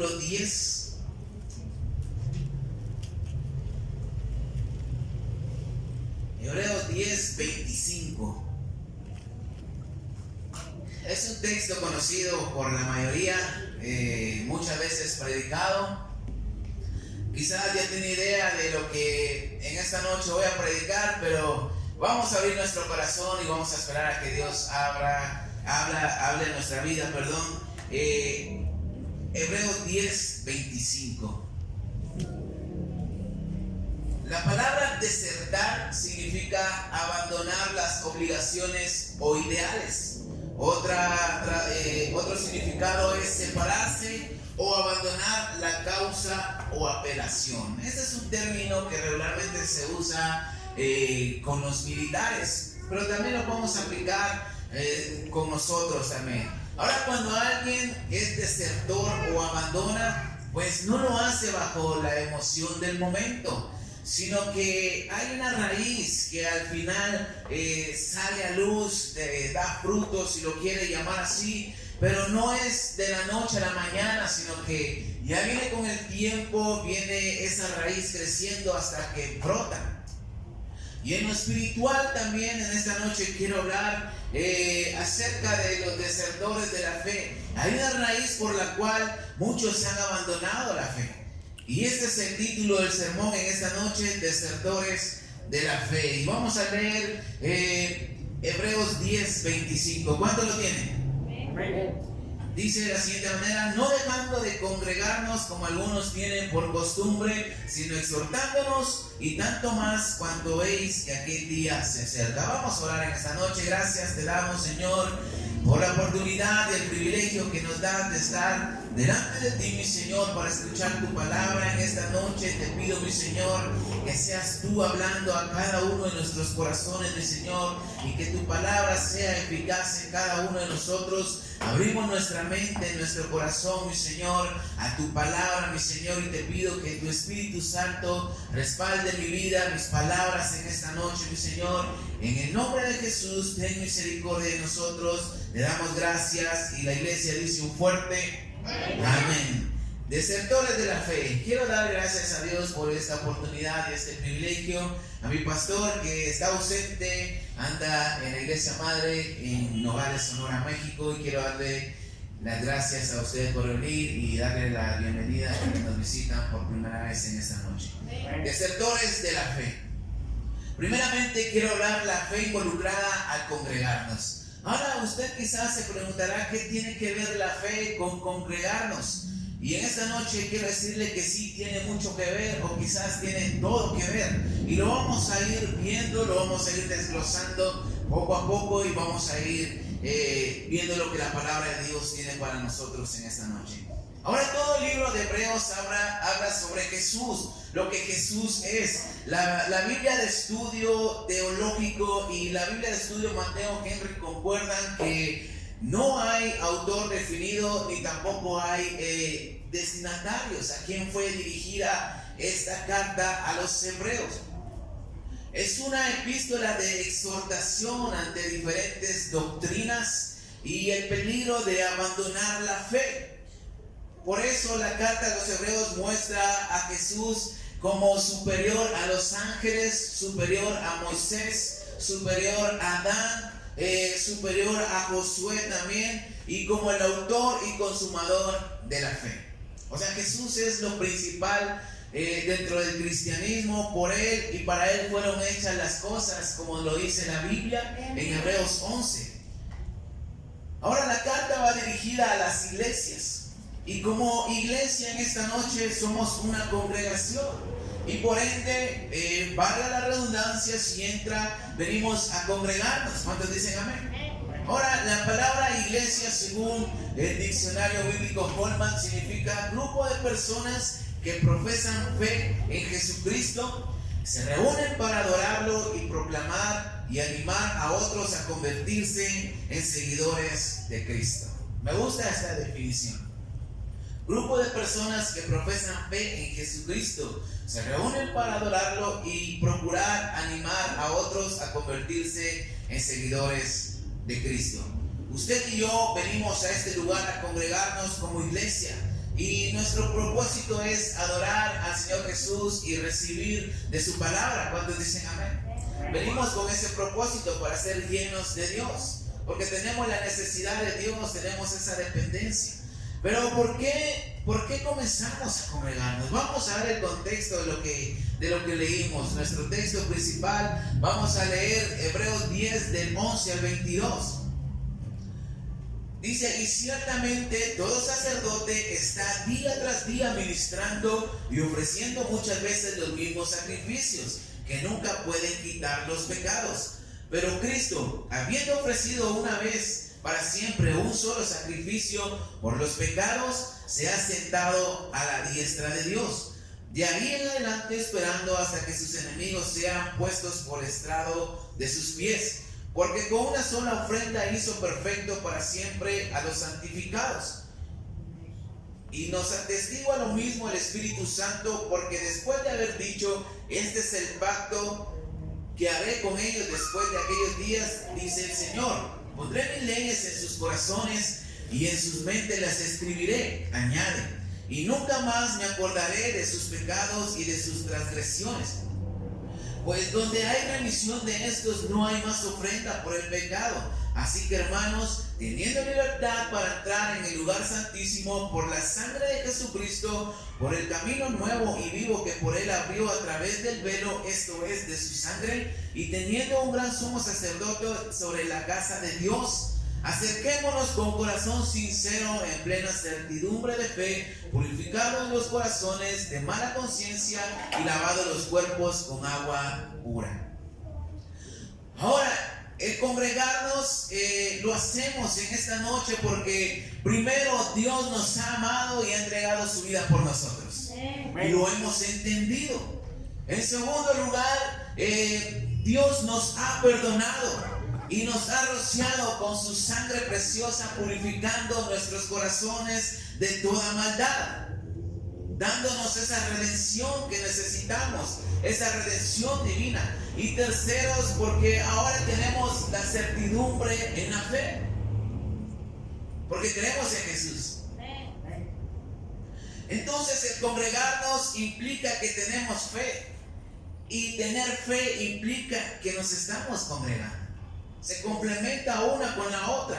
capítulo 10. Hebreos 10, 25. Es un texto conocido por la mayoría, muchas veces predicado. Quizás ya tiene idea de lo que en esta noche voy a predicar, pero vamos a abrir nuestro corazón y vamos a esperar a que Dios hable en nuestra vida, Hebreos 10, 25. La palabra desertar significa abandonar las obligaciones o ideales. Otro significado es separarse o abandonar la causa o apelación. Este es un término que regularmente se usa con los militares, pero también lo podemos aplicar con nosotros también. Ahora, cuando alguien es desertor o abandona, pues no lo hace bajo la emoción del momento, sino que hay una raíz que al final sale a luz, da frutos, si lo quiere llamar así, pero no es de la noche a la mañana, sino que ya viene con el tiempo, viene esa raíz creciendo hasta que brota. Y en lo espiritual también en esta noche quiero hablar acerca de los desertores de la fe. Hay una raíz por la cual muchos han abandonado la fe. Y este es el título del sermón en esta noche, desertores de la fe. Y vamos a leer Hebreos 10, 25. ¿Cuánto lo tienen? Dice de la siguiente manera: no dejando de congregarnos como algunos tienen por costumbre, sino exhortándonos, y tanto más cuanto veis que aquel día se acerca. Vamos a orar en esta noche. Gracias te damos, Señor, por la oportunidad y el privilegio que nos das de estar delante de ti, mi Señor, para escuchar tu palabra en esta noche. Te pido, mi Señor, que seas tú hablando a cada uno de nuestros corazones, mi Señor, y que tu palabra sea eficaz en cada uno de nosotros. Abrimos nuestra mente, nuestro corazón, mi Señor, a tu palabra, mi Señor, y te pido que tu Espíritu Santo respalde mi vida, mis palabras en esta noche, mi Señor. En el nombre de Jesús, ten misericordia de nosotros. Le damos gracias y la iglesia dice un fuerte amén. Desertores de la fe. Quiero dar gracias a Dios por esta oportunidad y este privilegio. A mi pastor que está ausente, anda en la iglesia madre en Nogales, Sonora, México, y quiero darle las gracias a ustedes por venir y darle la bienvenida a quienes nos visitan por primera vez en esta noche. Desertores de la fe. Primeramente quiero hablar la fe involucrada al congregarnos. Ahora usted quizás se preguntará qué tiene que ver la fe con congregarnos. Y en esta noche quiero decirle que sí tiene mucho que ver, o quizás tiene todo que ver. Y lo vamos a ir viendo, lo vamos a ir desglosando poco a poco, y vamos a ir viendo lo que la palabra de Dios tiene para nosotros en esta noche. Ahora, todo el libro de Hebreos habla sobre Jesús, lo que Jesús es. La Biblia de estudio teológico y la Biblia de estudio Mateo Henry concuerdan que no hay autor definido, ni tampoco hay destinatarios a quien fue dirigida esta carta a los hebreos. Es una epístola de exhortación ante diferentes doctrinas y el peligro de abandonar la fe. Por eso la carta a los hebreos muestra a Jesús como superior a los ángeles, superior a Moisés, superior a Adán, superior a Josué también, y como el autor y consumador de la fe. O sea, Jesús es lo principal dentro del cristianismo. Por Él y para Él fueron hechas las cosas, como lo dice la Biblia en Hebreos 11. Ahora la carta va dirigida a las iglesias, y como iglesia en esta noche somos una congregación. Y por ende, valga la redundancia, si venimos a congregarnos. ¿Cuántos dicen amén? Ahora, la palabra iglesia, según el diccionario bíblico Holman, significa grupo de personas que profesan fe en Jesucristo, se reúnen para adorarlo y proclamar y animar a otros a convertirse en seguidores de Cristo. Me gusta esta definición. Grupo de personas que profesan fe en Jesucristo, se reúnen para adorarlo y procurar animar a otros a convertirse en seguidores de Cristo. Usted y yo venimos a este lugar a congregarnos como iglesia, Y nuestro propósito es adorar al Señor Jesús y recibir de su palabra. ¿Cuántos dicen amén? Venimos con ese propósito para ser llenos de Dios, porque tenemos la necesidad de Dios, tenemos esa dependencia. Pero ¿por qué comenzamos a congregarnos? Vamos a ver el contexto de lo que leímos. Nuestro texto principal, vamos a leer Hebreos 10 del 11 al 22. Dice: y ciertamente todo sacerdote está día tras día ministrando y ofreciendo muchas veces los mismos sacrificios, que nunca pueden quitar los pecados. Pero Cristo, habiendo ofrecido una vez para siempre un solo sacrificio por los pecados, se ha sentado a la diestra de Dios. De ahí en adelante esperando hasta que sus enemigos sean puestos por estrado de sus pies. Porque con una sola ofrenda hizo perfecto para siempre a los santificados. Y nos atestigua lo mismo el Espíritu Santo, porque después de haber dicho: este es el pacto que haré con ellos después de aquellos días, dice el Señor: pondré mis leyes en sus corazones y en sus mentes las escribiré, añade, y nunca más me acordaré de sus pecados y de sus transgresiones. Pues donde hay remisión de estos, no hay más ofrenda por el pecado. Así que, hermanos, teniendo libertad para entrar en el lugar santísimo por la sangre de Jesucristo, por el camino nuevo y vivo que por él abrió a través del velo, esto es, de su sangre, y teniendo un gran sumo sacerdote sobre la casa de Dios, acerquémonos con corazón sincero, en plena certidumbre de fe, purificados los corazones de mala conciencia y lavados los cuerpos con agua pura. Ahora, el congregarnos lo hacemos en esta noche porque primero Dios nos ha amado y ha entregado su vida por nosotros. Y lo hemos entendido. En segundo lugar, Dios nos ha perdonado y nos ha rociado con su sangre preciosa, purificando nuestros corazones de toda maldad, dándonos esa redención que necesitamos, esa redención divina. Y terceros, porque ahora tenemos la certidumbre en la fe, porque creemos en Jesús. Entonces el congregarnos implica que tenemos fe, y tener fe implica que nos estamos congregando. Se complementa una con la otra.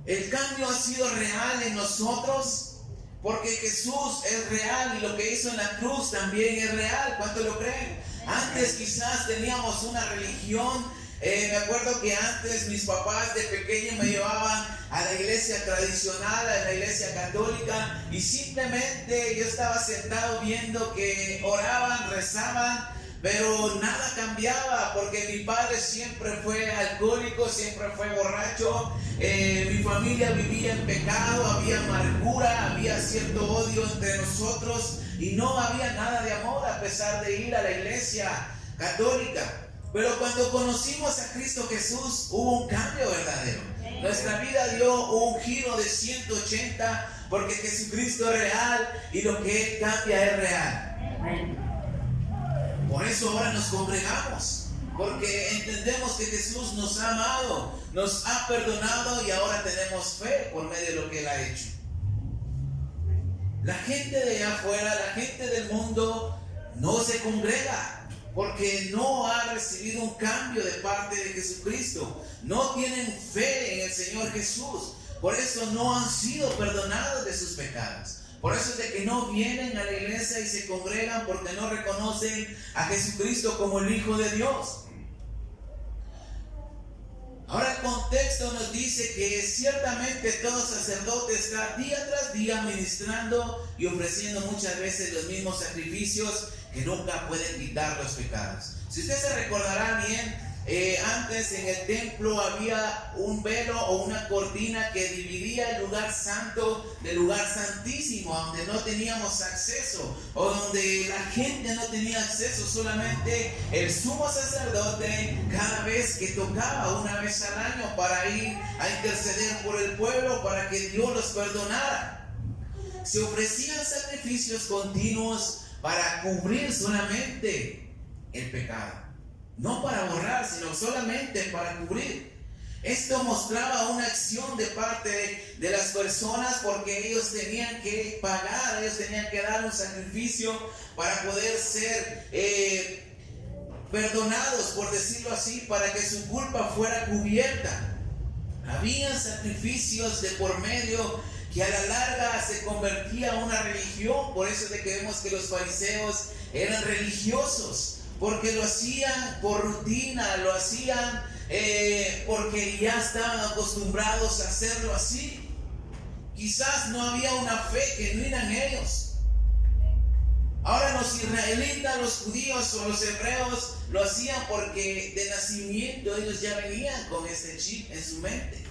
El cambio ha sido real en nosotros porque Jesús es real y lo que hizo en la cruz también es real. ¿Cuánto lo creen? Antes quizás teníamos una religión. Me acuerdo que antes mis papás de pequeño me llevaban a la iglesia tradicional, a la iglesia católica, y simplemente yo estaba sentado viendo que oraban, rezaban, pero nada cambiaba, porque mi padre siempre fue alcohólico, siempre fue borracho, mi familia vivía en pecado, había amargura, había cierto odio entre nosotros y no había nada de amor a pesar de ir a la iglesia católica. Pero cuando conocimos a Cristo Jesús hubo un cambio verdadero. Nuestra vida dio un giro de 180 porque Jesucristo es real y lo que Él cambia es real. Por eso ahora nos congregamos, porque entendemos que Jesús nos ha amado, nos ha perdonado y ahora tenemos fe por medio de lo que Él ha hecho. La gente de allá afuera, la gente del mundo no se congrega porque no ha recibido un cambio de parte de Jesucristo. No tienen fe en el Señor Jesús. Por eso no han sido perdonados de sus pecados. Por eso es de que no vienen a la iglesia y se congregan, porque no reconocen a Jesucristo como el Hijo de Dios. Ahora el contexto nos dice que ciertamente todo sacerdote está día tras día ministrando y ofreciendo muchas veces los mismos sacrificios que nunca pueden quitar los pecados. Si usted se recordará bien, antes en el templo había un velo o una cortina que dividía el lugar santo del lugar santísimo, donde no teníamos acceso, o donde la gente no tenía acceso. Solamente el sumo sacerdote, cada vez que tocaba, una vez al año, para ir a interceder por el pueblo para que Dios los perdonara. Se ofrecían sacrificios continuos para cubrir solamente el pecado. No para borrar, sino solamente para cubrir. Esto mostraba una acción de parte de las personas porque ellos tenían que pagar, ellos tenían que dar un sacrificio para poder ser perdonados, por decirlo así, para que su culpa fuera cubierta. Habían sacrificios de por medio que a la larga se convertía en una religión. Por eso es de que vemos que los fariseos eran religiosos, porque lo hacían por rutina, lo hacían porque ya estaban acostumbrados a hacerlo así. Quizás no había una fe genuina en ellos. Ahora los israelitas, los judíos o los hebreos lo hacían porque de nacimiento ellos ya venían con este chip en su mente,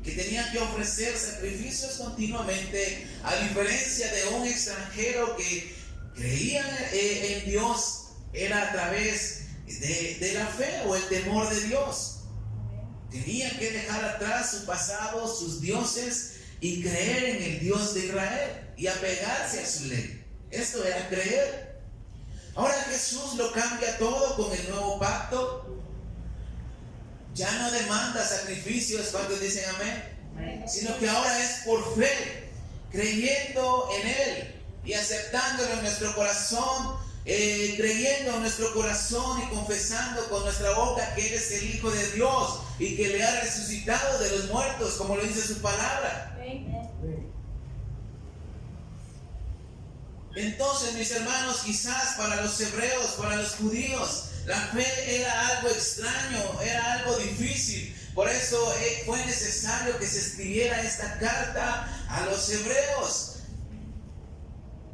que tenían que ofrecer sacrificios continuamente, a diferencia de un extranjero que creían en Dios. Era a través de la fe o el temor de Dios. Tenían que dejar atrás su pasado, sus dioses, y creer en el Dios de Israel y apegarse a su ley. Esto era creer. Ahora Jesús lo cambia todo con el nuevo pacto. Ya no demanda sacrificios, ¿cuántos dicen amén? Sino que ahora es por fe, creyendo en Él y aceptándolo en nuestro corazón, creyendo en nuestro corazón y confesando con nuestra boca que Él es el Hijo de Dios y que le ha resucitado de los muertos, como lo dice su palabra. Entonces, mis hermanos, quizás para los hebreos, para los judíos, la fe era algo extraño, era algo difícil. Por eso fue necesario que se escribiera esta carta a los hebreos,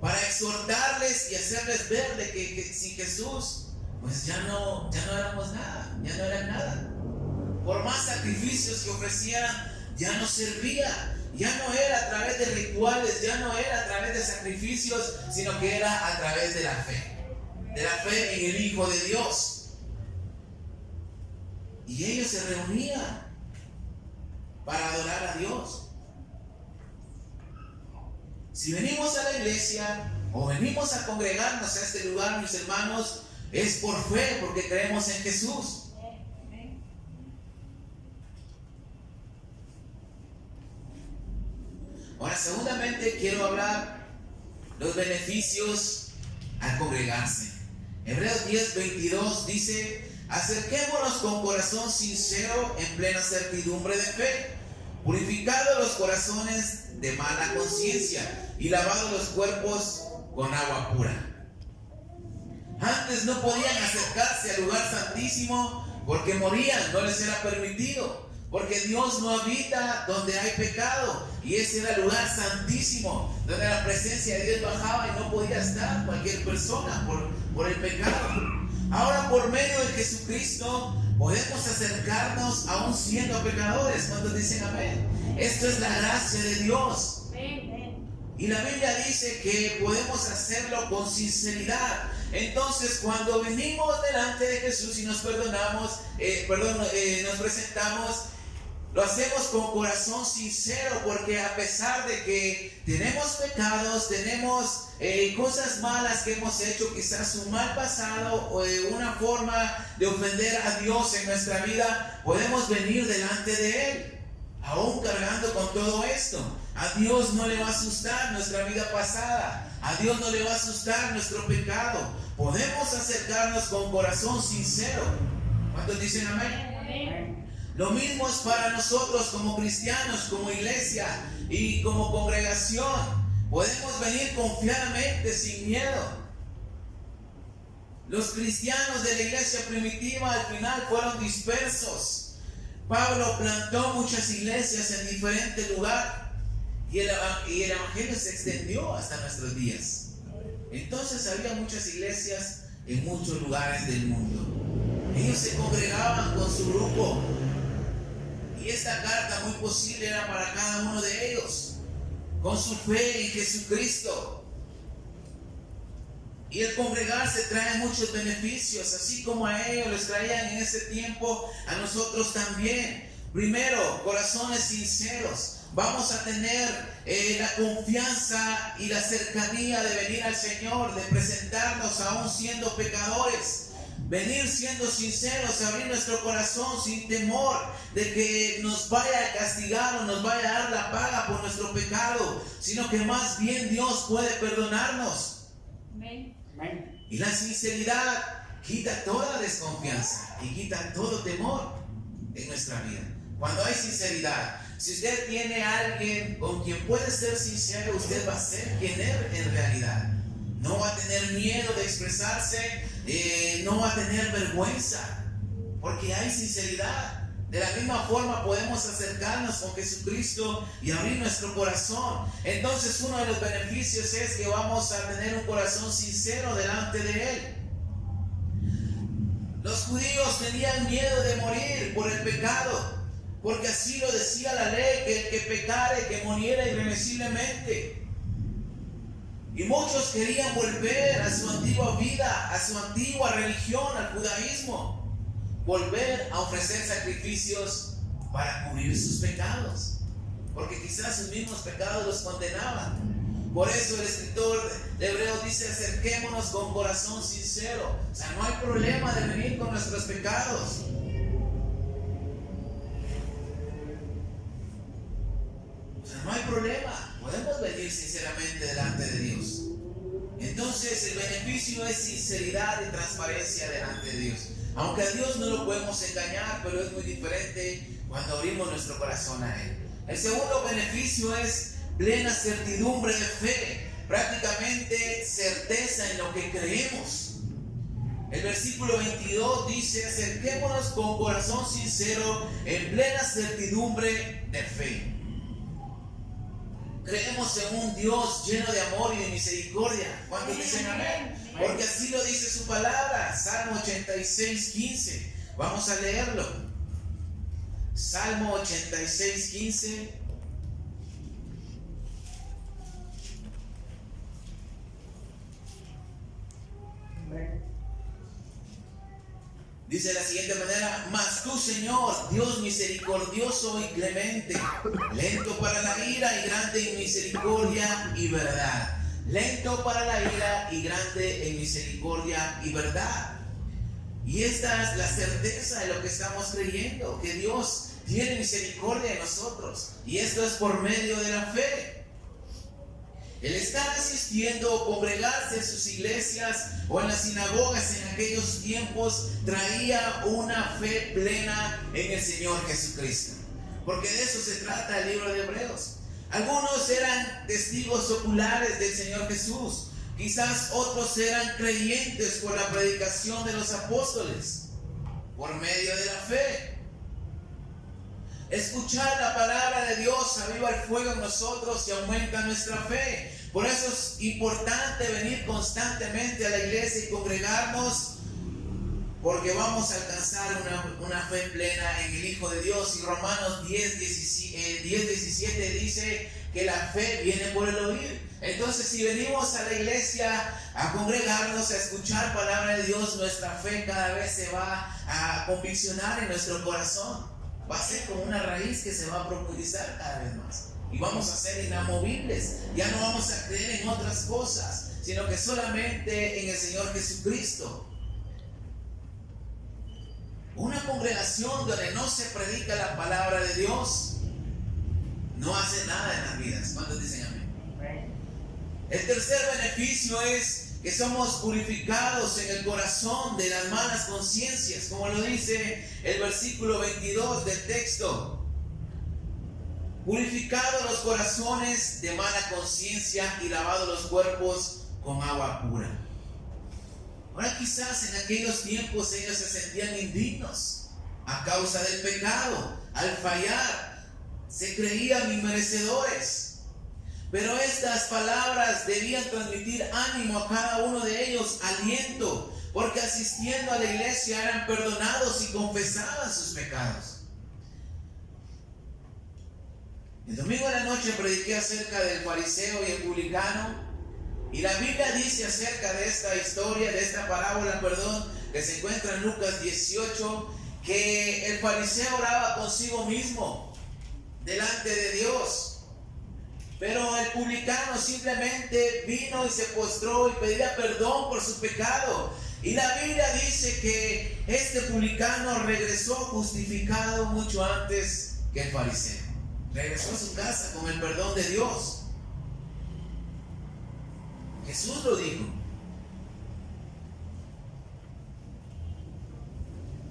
para exhortarles y hacerles ver de que sin Jesús, pues ya no éramos nada, ya no eran nada. Por más sacrificios que ofrecieran, ya no servía. Ya no era a través de rituales, ya no era a través de sacrificios, sino que era a través de la fe en el Hijo de Dios. Y ellos se reunían para adorar a Dios. Si venimos a la iglesia o venimos a congregarnos a este lugar, mis hermanos, es por fe, porque creemos en Jesús. Ahora, segundamente quiero hablar los beneficios al congregarse. Hebreos 10:22 dice: acerquémonos con corazón sincero en plena certidumbre de fe, purificados los corazones de mala conciencia y lavados los cuerpos con agua pura. Antes no podían acercarse al lugar santísimo porque morían, no les era permitido. Porque Dios no habita donde hay pecado, y ese era el lugar santísimo, donde la presencia de Dios bajaba y no podía estar cualquier persona por el pecado. Ahora, por medio de Jesucristo podemos acercarnos aún siendo pecadores. ¿Cuántos dicen amén? Esto es la gracia de Dios. Y la Biblia dice que podemos hacerlo con sinceridad. Entonces, cuando venimos delante de Jesús y nos perdonamos, nos presentamos, lo hacemos con corazón sincero, porque a pesar de que tenemos pecados, tenemos cosas malas que hemos hecho, quizás un mal pasado o una forma de ofender a Dios en nuestra vida, podemos venir delante de Él, aún cargando con todo esto. A Dios no le va a asustar nuestra vida pasada, a Dios no le va a asustar nuestro pecado. Podemos acercarnos con corazón sincero. ¿Cuántos dicen amén? Amén. Lo mismo es para nosotros como cristianos, como iglesia y como congregación. Podemos venir confiadamente, sin miedo. Los cristianos de la iglesia primitiva al final fueron dispersos. Pablo plantó muchas iglesias en diferentes lugares y el evangelio se extendió hasta nuestros días. Entonces había muchas iglesias en muchos lugares del mundo. Ellos se congregaban con su grupo. Y esta carta muy posible era para cada uno de ellos, con su fe en Jesucristo. Y el congregarse trae muchos beneficios, así como a ellos les traían en ese tiempo, a nosotros también. Primero, corazones sinceros. Vamos a tener la confianza y la cercanía de venir al Señor, de presentarnos aún siendo pecadores. venir siendo sinceros, abrir nuestro corazón sin temor de que nos vaya a castigar o nos vaya a dar la paga por nuestro pecado, sino que más bien Dios puede perdonarnos. Amén. Y la sinceridad quita toda desconfianza y quita todo temor en nuestra vida. Cuando hay sinceridad, si usted tiene a alguien con quien puede ser sincero, usted va a ser quien es en realidad. No va a tener miedo de expresarse, no va a tener vergüenza, porque hay sinceridad. De la misma forma podemos acercarnos con Jesucristo y abrir nuestro corazón. Entonces uno de los beneficios es que vamos a tener un corazón sincero delante de Él. Los judíos tenían miedo de morir por el pecado, porque así lo decía la ley, que el que pecare, que muriera irremisiblemente. Y muchos querían volver a su antigua vida, a su antigua religión, al judaísmo. Volver a ofrecer sacrificios para cubrir sus pecados, porque quizás sus mismos pecados los condenaban. Por eso el escritor de Hebreos dice: acerquémonos con corazón sincero. O sea, no hay problema de venir con nuestros pecados. O sea, no hay problema. Podemos venir sinceramente delante de Dios. Entonces el beneficio es sinceridad y transparencia delante de Dios. Aunque a Dios no lo podemos engañar, pero es muy diferente cuando abrimos nuestro corazón a Él. El segundo beneficio es plena certidumbre de fe, prácticamente certeza en lo que creemos. El versículo 22 dice: acerquémonos con corazón sincero en plena certidumbre de fe. Creemos en un Dios lleno de amor y de misericordia. ¿Cuántos dicen amén? Porque así lo dice su palabra. Salmo 86, 15. Vamos a leerlo. Salmo 86, 15. Dice de la siguiente manera: mas tú, Señor, Dios misericordioso y clemente, lento para la ira y grande en misericordia y verdad. Lento para la ira y grande en misericordia y verdad. Y esta es la certeza de lo que estamos creyendo, que Dios tiene misericordia de nosotros. Y esto es por medio de la fe. El estar asistiendo o congregarse en sus iglesias o en las sinagogas en aquellos tiempos traía una fe plena en el Señor Jesucristo. Porque de eso se trata el libro de Hebreos. Algunos eran testigos oculares del Señor Jesús. Quizás otros eran creyentes por la predicación de los apóstoles, por medio de la fe. Escuchar la palabra de Dios aviva el fuego en nosotros y aumenta nuestra fe. Por eso es importante venir constantemente a la iglesia y congregarnos, porque vamos a alcanzar una fe plena en el Hijo de Dios. Y Romanos 10, 17 dice que la fe viene por el oír. Entonces, si venimos a la iglesia a congregarnos, a escuchar palabra de Dios, nuestra fe cada vez se va a conviccionar en nuestro corazón. Va a ser como una raíz que se va a profundizar cada vez más. Y vamos a ser inamovibles. Ya no vamos a creer en otras cosas, sino que solamente en el Señor Jesucristo. Una congregación donde no se predica la palabra de Dios no hace nada en las vidas. ¿Cuántos dicen amén? El tercer beneficio es que somos purificados en el corazón de las malas conciencias, como lo dice el versículo 22 del texto. Purificados los corazones de mala conciencia y lavados los cuerpos con agua pura. Ahora, quizás en aquellos tiempos ellos se sentían indignos a causa del pecado. Al fallar, se creían inmerecedores. Pero estas palabras debían transmitir ánimo a cada uno de ellos, aliento, porque asistiendo a la iglesia eran perdonados y confesaban sus pecados. El domingo de la noche prediqué acerca del fariseo y el publicano, y la Biblia dice acerca de esta historia, de esta parábola, que se encuentra en Lucas 18, que el fariseo oraba consigo mismo delante de Dios. Pero el publicano simplemente vino y se postró y pedía perdón por su pecado. Y la Biblia dice que este publicano regresó justificado mucho antes que el fariseo. Regresó a su casa con el perdón de Dios. Jesús lo dijo.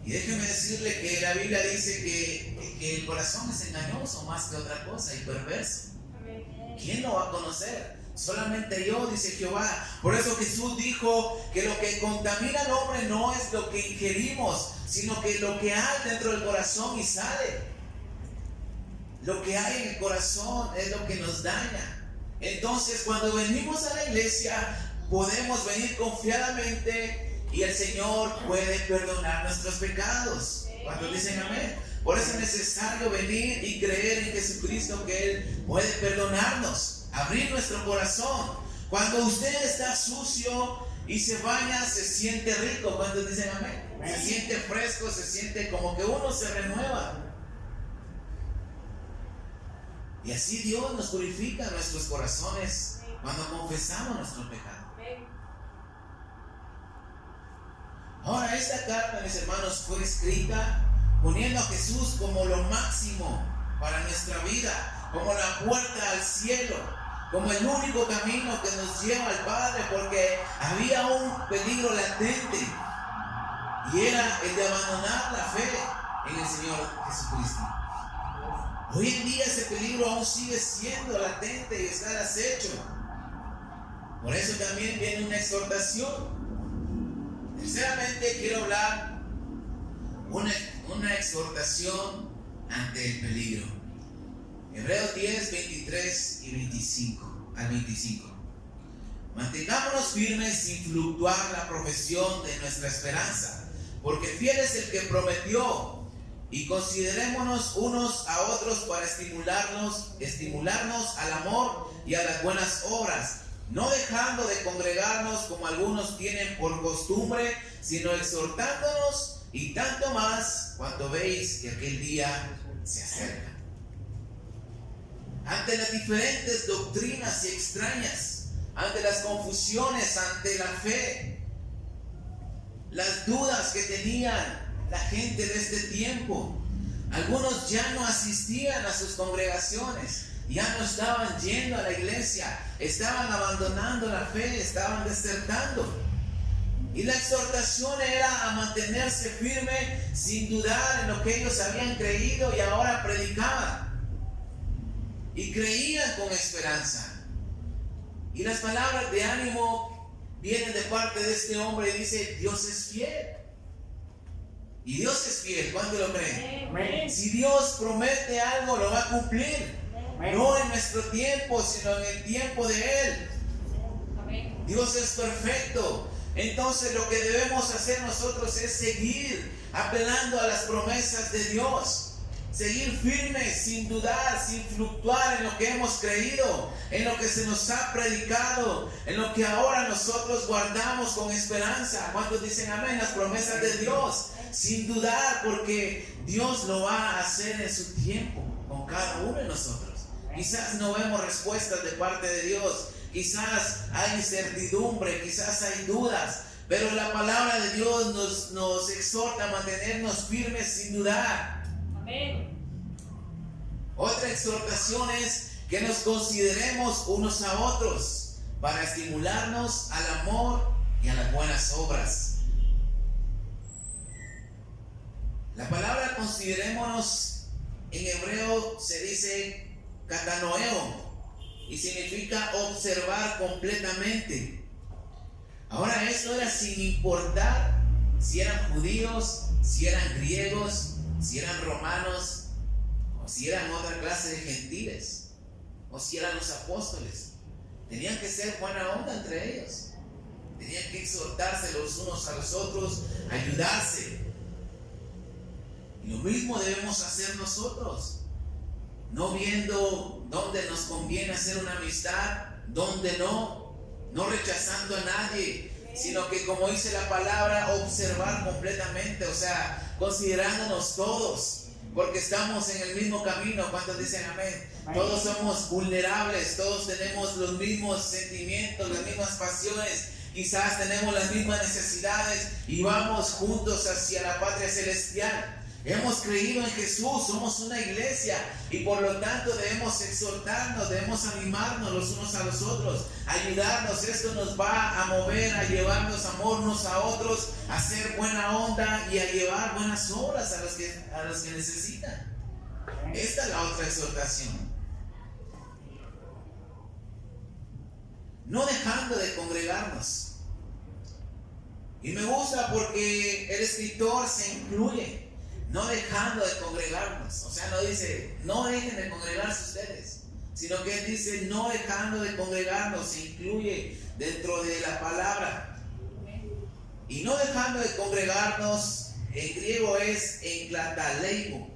Y déjeme decirle que la Biblia dice que el corazón es engañoso más que otra cosa y perverso. ¿Quién lo va a conocer? Solamente yo, dice Jehová. Por eso Jesús dijo que lo que contamina al hombre no es lo que ingerimos, sino que lo que hay dentro del corazón y sale. Lo que hay en el corazón es lo que nos daña. Entonces, cuando venimos a la iglesia, podemos venir confiadamente y el Señor puede perdonar nuestros pecados. ¿Cuántos dicen amén? Por eso es necesario venir y creer en Jesucristo, que Él puede perdonarnos. Abrir nuestro corazón. Cuando usted está sucio y se baña, se siente rico. ¿Cuántos dicen amén? Se siente fresco, se siente como que uno se renueva. Y así Dios nos purifica nuestros corazones cuando confesamos nuestro pecado. Ahora, esta carta, mis hermanos, fue escrita poniendo a Jesús como lo máximo para nuestra vida, como la puerta al cielo, como el único camino que nos lleva al Padre, porque había un peligro latente y era el de abandonar la fe en el Señor Jesucristo. Hoy en día ese peligro aún sigue siendo latente y está al acecho. Por eso también viene una exhortación. Terceramente quiero hablar una exhortación ante el peligro. Hebreos 10, 23 y 25 al 25. Mantengámonos firmes sin fluctuar la profesión de nuestra esperanza, porque fiel es el que prometió. Y considerémonos unos a otros para estimularnos al amor y a las buenas obras, no dejando de congregarnos como algunos tienen por costumbre, sino exhortándonos, y tanto más cuando veis que aquel día se acerca. Ante las diferentes doctrinas y extrañas, ante las confusiones, ante la fe, las dudas que tenían la gente de este tiempo, algunos ya no asistían a sus congregaciones, ya no estaban yendo a la iglesia, estaban abandonando la fe, estaban desertando. Y la exhortación era a mantenerse firme sin dudar en lo que ellos habían creído y ahora predicaban. Y creían con esperanza. Y las palabras de ánimo vienen de parte de este hombre y dice: Dios es fiel. Y Dios es fiel. ¿Cuánto lo creen? Amén. Si Dios promete algo, lo va a cumplir. Amén. No en nuestro tiempo, sino en el tiempo de Él. Amén. Dios es perfecto. Entonces lo que debemos hacer nosotros es seguir apelando a las promesas de Dios. Seguir firmes, sin dudar, sin fluctuar en lo que hemos creído, en lo que se nos ha predicado, en lo que ahora nosotros guardamos con esperanza. ¿Cuántos dicen amén? Las promesas de Dios. Sin dudar, porque Dios lo va a hacer en su tiempo con cada uno de nosotros. Quizás no vemos respuestas de parte de Dios, quizás hay incertidumbre, quizás hay dudas, pero la palabra de Dios nos exhorta a mantenernos firmes sin dudar. Amén. Otra exhortación es que nos consideremos unos a otros para estimularnos al amor y a las buenas obras. La palabra considerémonos en hebreo se dice katanoeo y significa observar completamente. Ahora, esto era sin importar si eran judíos, si eran griegos, si eran romanos, o si eran otra clase de gentiles, o si eran los apóstoles. Tenían que ser buena onda entre ellos. Tenían que exhortarse los unos a los otros, ayudarse. Y lo mismo debemos hacer nosotros. No viendo dónde nos conviene hacer una amistad, dónde no rechazando a nadie, sino que, como dice la palabra, observar completamente, o sea, considerándonos todos, porque estamos en el mismo camino. ¿Cuántos dicen amén? Todos somos vulnerables, todos tenemos los mismos sentimientos, las mismas pasiones, quizás tenemos las mismas necesidades y vamos juntos hacia la patria celestial. Hemos creído en Jesús, somos una iglesia y por lo tanto debemos exhortarnos, debemos animarnos los unos a los otros, ayudarnos. Esto nos va a mover a llevarnos amor unos a otros, a hacer buena onda y a llevar buenas obras a los que necesitan. Esta es la otra exhortación. No dejando de congregarnos. Y me gusta porque el escritor se incluye. No dejando de congregarnos. O sea, no dice, no dejen de congregarse ustedes, sino que él dice, no dejando de congregarnos. Se incluye dentro de la palabra. Y no dejando de congregarnos, en griego es enclataleipo.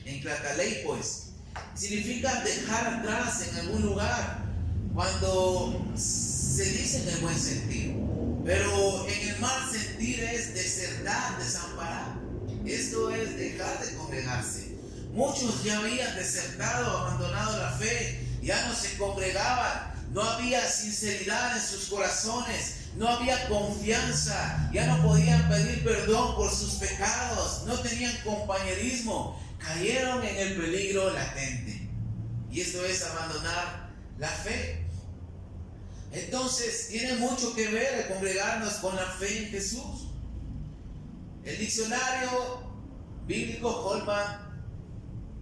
Enclataleipo es. Significa dejar atrás en algún lugar. Cuando se dice en el buen sentido. Pero en el mal sentido es desertar, desamparar. Esto es dejar de congregarse. Muchos ya habían desertado, abandonado la fe, ya no se congregaban, no había sinceridad en sus corazones, no había confianza, ya no podían pedir perdón por sus pecados, no tenían compañerismo, cayeron en el peligro latente. Y esto es abandonar la fe. Entonces, tiene mucho que ver el congregarnos con la fe en Jesús. El diccionario bíblico Holman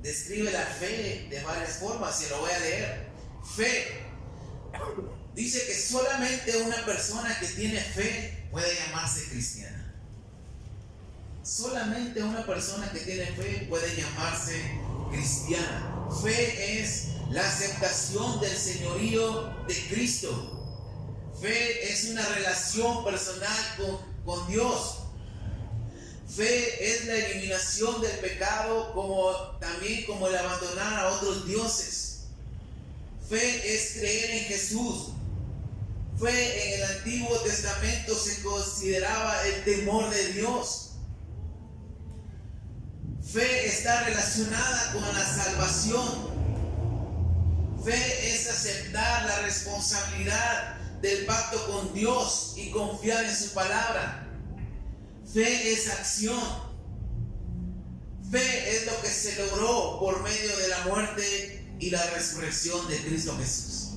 describe la fe de varias formas, y lo voy a leer. Fe. Dice que solamente una persona que tiene fe puede llamarse cristiana. Solamente una persona que tiene fe puede llamarse cristiana. Fe es la aceptación del señorío de Cristo. Fe es una relación personal con Dios. Fe es la eliminación del pecado, también como el abandonar a otros dioses. Fe es creer en Jesús. Fe en el Antiguo Testamento se consideraba el temor de Dios. Fe está relacionada con la salvación. Fe es aceptar la responsabilidad del pacto con Dios y confiar en su palabra. Fe es acción. Fe es lo que se logró por medio de la muerte y la resurrección de Cristo Jesús.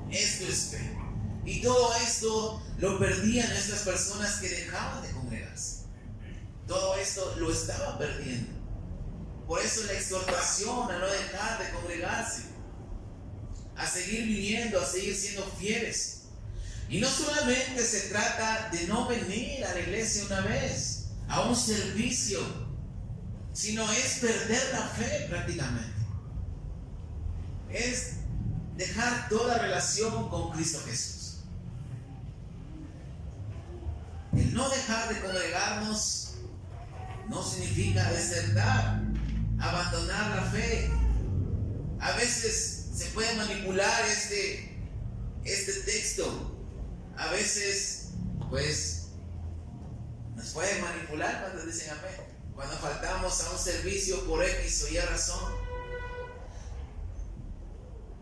Esto es fe. Y todo esto lo perdían estas personas que dejaban de congregarse. Todo esto lo estaban perdiendo. Por eso la exhortación a no dejar de congregarse, a seguir viniendo, a seguir siendo fieles. Y no solamente se trata de no venir a la iglesia una vez, a un servicio, sino es perder la fe prácticamente. Es dejar toda relación con Cristo Jesús. El no dejar de congregarnos no significa desertar, abandonar la fe. A veces se puede manipular este texto. A veces, pues, nos pueden manipular cuando dicen amén. Cuando faltamos a un servicio por X o Y razón.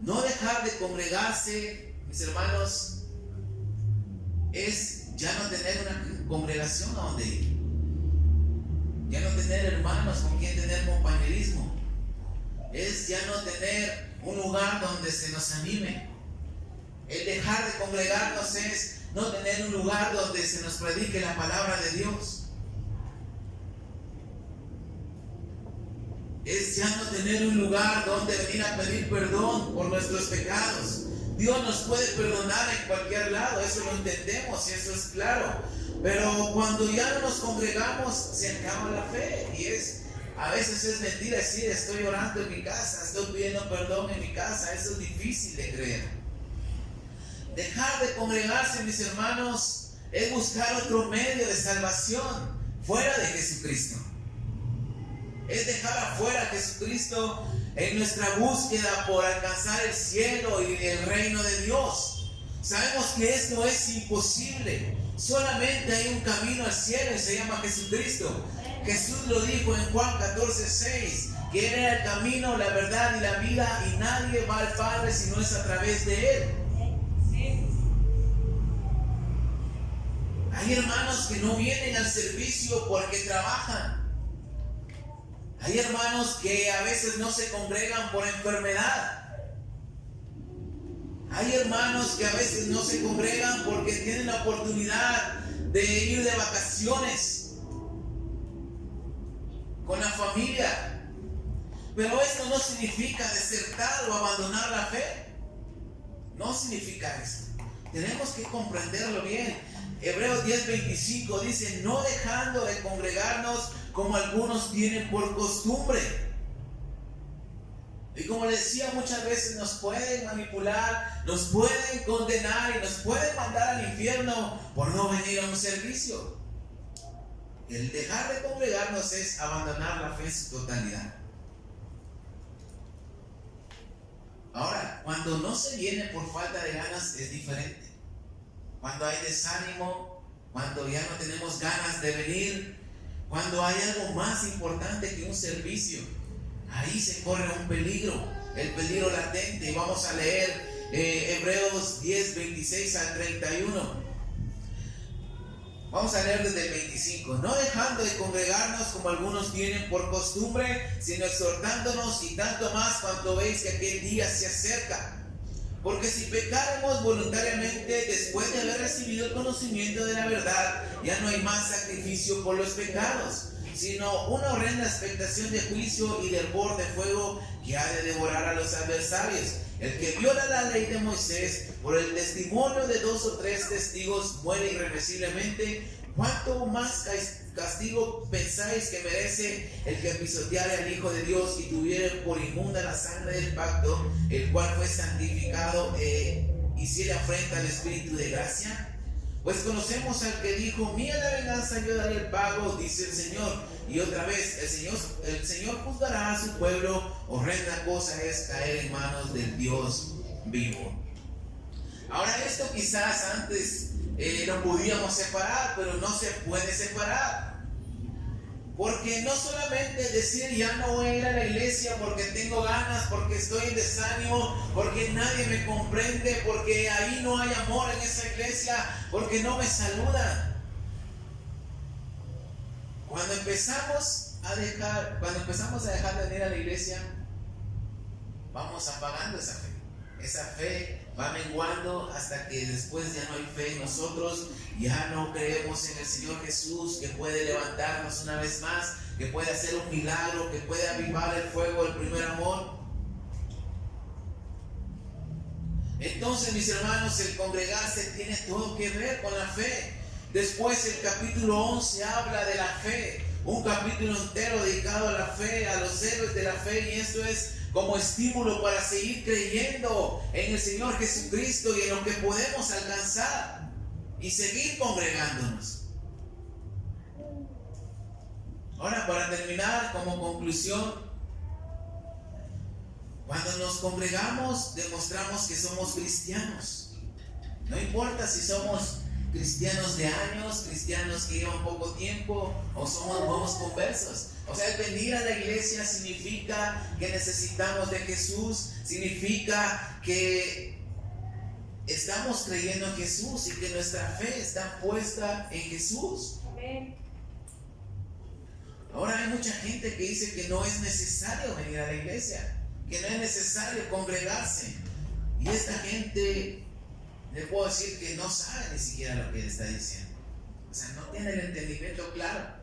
No dejar de congregarse, mis hermanos, es ya no tener una congregación a donde ir. Ya no tener hermanos con quien tener compañerismo. Es ya no tener un lugar donde se nos anime. El dejar de congregarnos es no tener un lugar donde se nos predique la palabra de Dios. Es ya no tener un lugar donde venir a pedir perdón por nuestros pecados. Dios nos puede perdonar en cualquier lado, eso lo entendemos y eso es claro. Pero cuando ya no nos congregamos, se acaba la fe. Y a veces es mentira decir, estoy orando en mi casa, estoy pidiendo perdón en mi casa. Eso es difícil de creer. Dejar de congregarse, mis hermanos, es buscar otro medio de salvación fuera de Jesucristo. Es dejar afuera a Jesucristo en nuestra búsqueda por alcanzar el cielo y el reino de Dios. Sabemos que esto es imposible. Solamente hay un camino al cielo y se llama Jesucristo. Jesús lo dijo en Juan 14:6, que Él era el camino, la verdad y la vida, y nadie va al Padre si no es a través de Él. Hay hermanos que no vienen al servicio porque trabajan. Hay hermanos que a veces no se congregan por enfermedad. Hay hermanos que a veces no se congregan porque tienen la oportunidad de ir de vacaciones con la familia. Pero esto no significa desertar o abandonar la fe. No significa eso. Tenemos que comprenderlo bien. Hebreos 10:25 dice: no dejando de congregarnos como algunos tienen por costumbre. Y como les decía, muchas veces nos pueden manipular, nos pueden condenar y nos pueden mandar al infierno por no venir a un servicio. El dejar de congregarnos es abandonar la fe en su totalidad. Ahora, cuando no se viene por falta de ganas es diferente. Cuando hay desánimo, cuando ya no tenemos ganas de venir, cuando hay algo más importante que un servicio, ahí se corre un peligro, el peligro latente. Y vamos a leer Hebreos 10:26 al 31. Vamos a leer desde el 25. No dejando de congregarnos como algunos tienen por costumbre, sino exhortándonos, y tanto más cuanto veis que aquel día se acerca. Porque si pecáramos voluntariamente después de haber recibido el conocimiento de la verdad, ya no hay más sacrificio por los pecados, sino una horrenda expectación de juicio y de hervor de fuego que ha de devorar a los adversarios. El que viola la ley de Moisés por el testimonio de 2 o 3 testigos muere irremisiblemente. ¿Cuánto más castigo pensáis que merece el que pisoteare al Hijo de Dios y tuviere por inmunda la sangre del pacto, el cual fue santificado, hiciere afrenta al Espíritu de gracia? Pues conocemos al que dijo: mía la venganza, yo daré el pago, dice el Señor. Y otra vez, el Señor juzgará a su pueblo. Horrenda cosa es caer en manos del Dios vivo. Ahora, esto quizás antes lo podíamos separar, pero no se puede separar. Porque no solamente decir ya no voy a ir a la iglesia porque tengo ganas, porque estoy en desánimo, porque nadie me comprende, porque ahí no hay amor en esa iglesia, porque no me saludan. Cuando empezamos a dejar de venir a la iglesia, vamos apagando esa fe. Esa fe va menguando hasta que después ya no hay fe en nosotros, ya no creemos en el Señor Jesús, que puede levantarnos una vez más, que puede hacer un milagro, que puede avivar el fuego del primer amor. Entonces, mis hermanos, el congregarse tiene todo que ver con la fe. Después el capítulo 11 habla de la fe, un capítulo entero dedicado a la fe, a los héroes de la fe, y esto es como estímulo para seguir creyendo en el Señor Jesucristo y en lo que podemos alcanzar y seguir congregándonos. Ahora, para terminar, como conclusión, cuando nos congregamos demostramos que somos cristianos. No importa si somos cristianos de años, cristianos que llevan poco tiempo, o somos nuevos conversos. O sea, el venir a la iglesia significa que necesitamos de Jesús, significa que estamos creyendo en Jesús y que nuestra fe está puesta en Jesús. Amén. Ahora hay mucha gente que dice que no es necesario venir a la iglesia, que no es necesario congregarse. Y esta gente, le puedo decir que no sabe ni siquiera lo que él está diciendo. O sea, no tiene el entendimiento claro.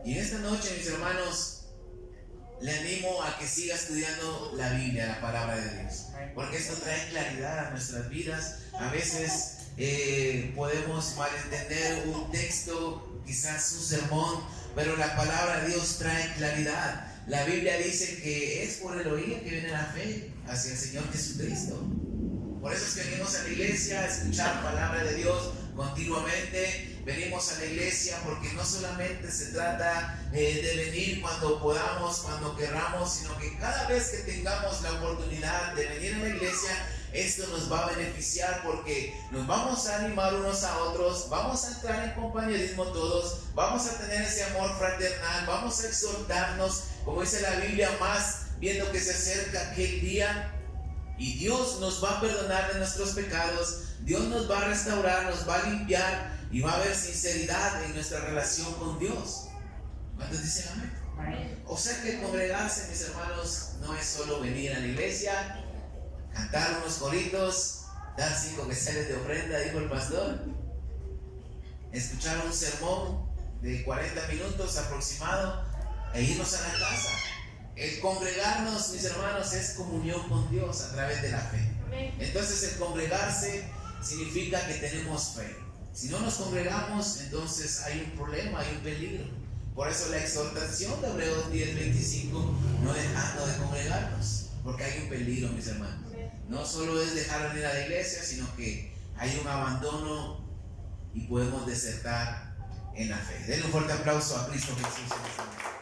Y en esta noche, mis hermanos, le animo a que siga estudiando la Biblia, la palabra de Dios, porque esto trae claridad a nuestras vidas. A veces podemos malentender un texto, quizás un sermón, pero la palabra de Dios trae claridad. La Biblia dice que es por el oír que viene la fe hacia el Señor Jesucristo. Por eso es que venimos a la iglesia a escuchar palabra de Dios continuamente. Venimos a la iglesia porque no solamente se trata de venir cuando podamos, cuando querramos, sino que cada vez que tengamos la oportunidad de venir a la iglesia, esto nos va a beneficiar porque nos vamos a animar unos a otros, vamos a entrar en compañerismo todos, vamos a tener ese amor fraternal, vamos a exhortarnos, como dice la Biblia, más viendo que se acerca aquel día. Y Dios nos va a perdonar de nuestros pecados, Dios nos va a restaurar, nos va a limpiar y va a haber sinceridad en nuestra relación con Dios. ¿Cuántos dicen amén? O sea que congregarse, mis hermanos, no es solo venir a la iglesia, cantar unos coritos, dar 5 quetzales de ofrenda, dijo el pastor, escuchar un sermón de 40 minutos aproximado e irnos a la casa. El congregarnos, mis hermanos, es comunión con Dios a través de la fe. Entonces el congregarse significa que tenemos fe. Si no nos congregamos, entonces hay un problema, hay un peligro. Por eso la exhortación de Hebreos 10:25, no dejando de congregarnos, porque hay un peligro, mis hermanos. No solo es dejar de venir a la iglesia, sino que hay un abandono y podemos desertar en la fe. Denle un fuerte aplauso a Cristo Jesús.